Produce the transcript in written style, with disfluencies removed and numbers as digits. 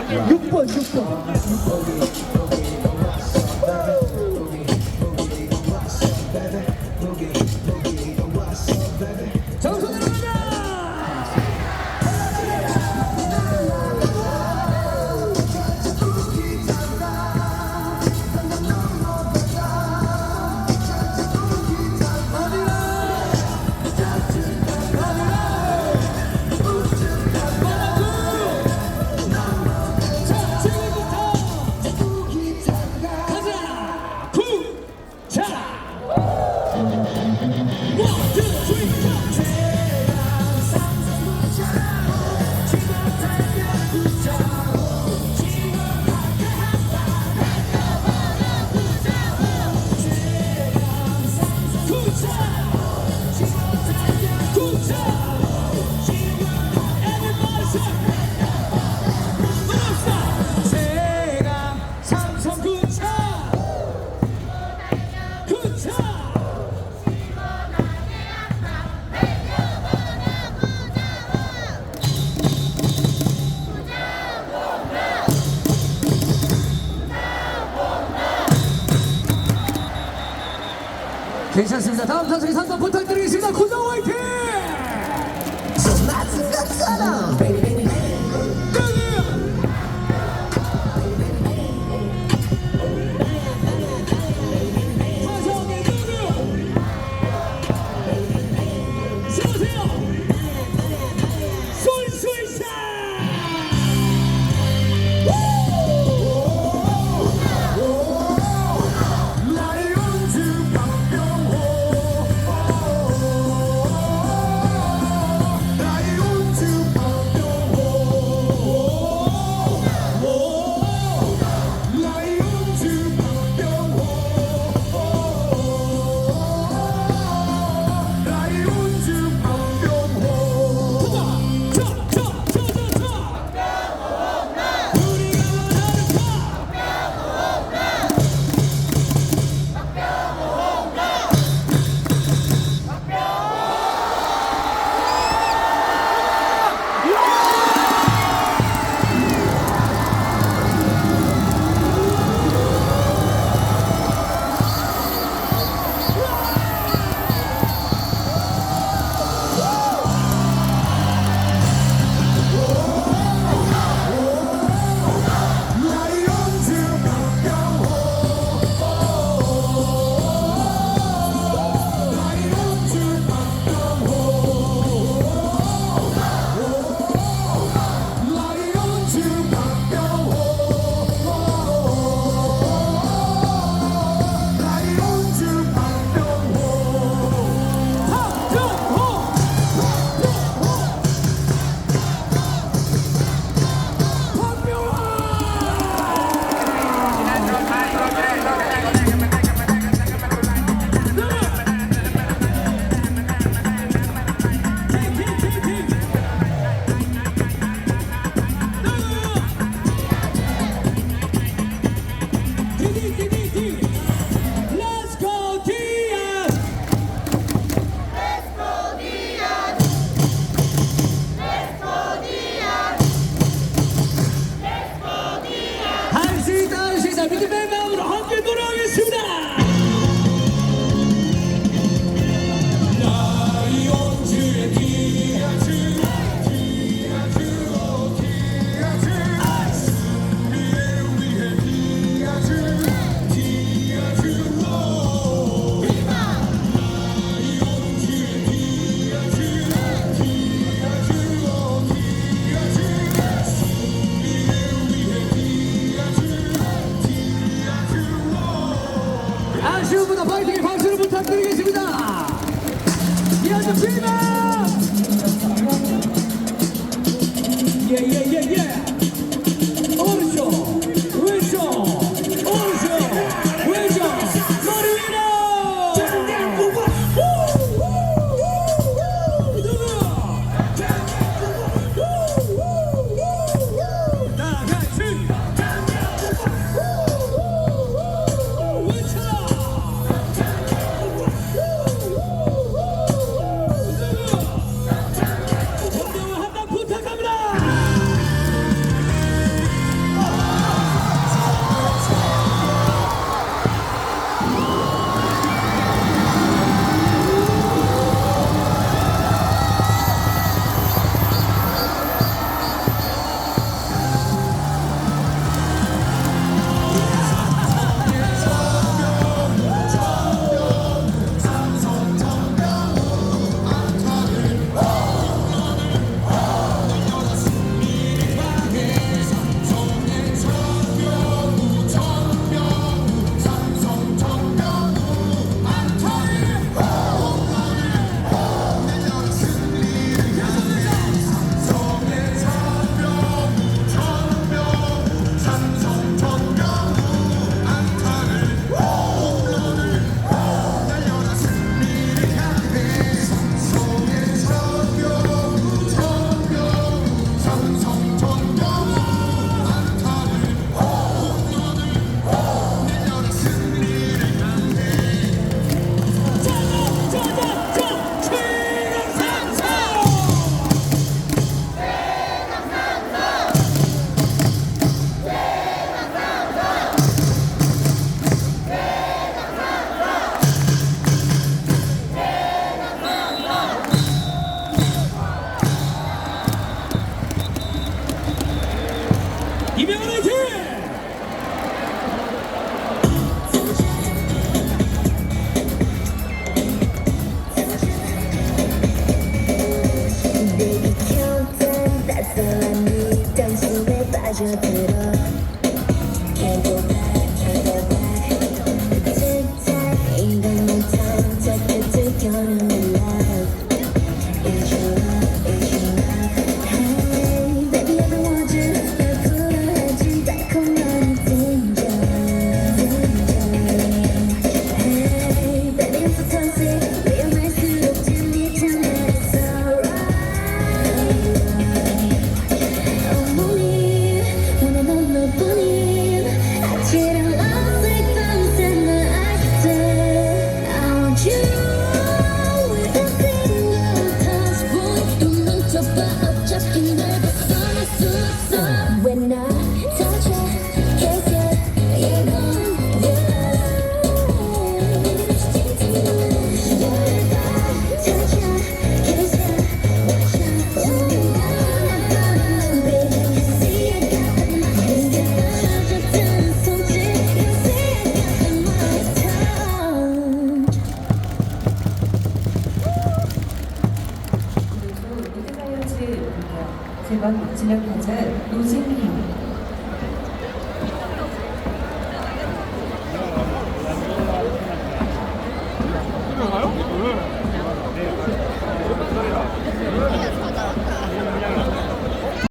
6번 6번. 점수 내려가자. 괜찮습니다. 다음 타석에 상담 부탁드리겠습니다. 구정 화이팅! Baby countdown, that's all I need. 단숨에 빠져들어. Can't go back, can't go back. tic-tac, 인간만 time, take it to your love. It's your love, it's your love. Hey, baby, I don't want you. 날 불러야지, 달콤한 danger, danger. Hey, baby, I'm so toxic. 위험할수록 재밌잖아, it's alright. 어머니, 원하는 너뿐인 아찔한 lovesick 밤새 날 아직도 I want you with a single touch point. 눈만 떠봐 어차피 날 벗어날 수 없어. When I touch you, kiss you, you know you touch you, kiss you, watch you, you know baby, see I got the mind. 젖었던 손짓, you see I got the mind. 그리고 이렇게 사연지 볼게요. 제가 진행하는 노진희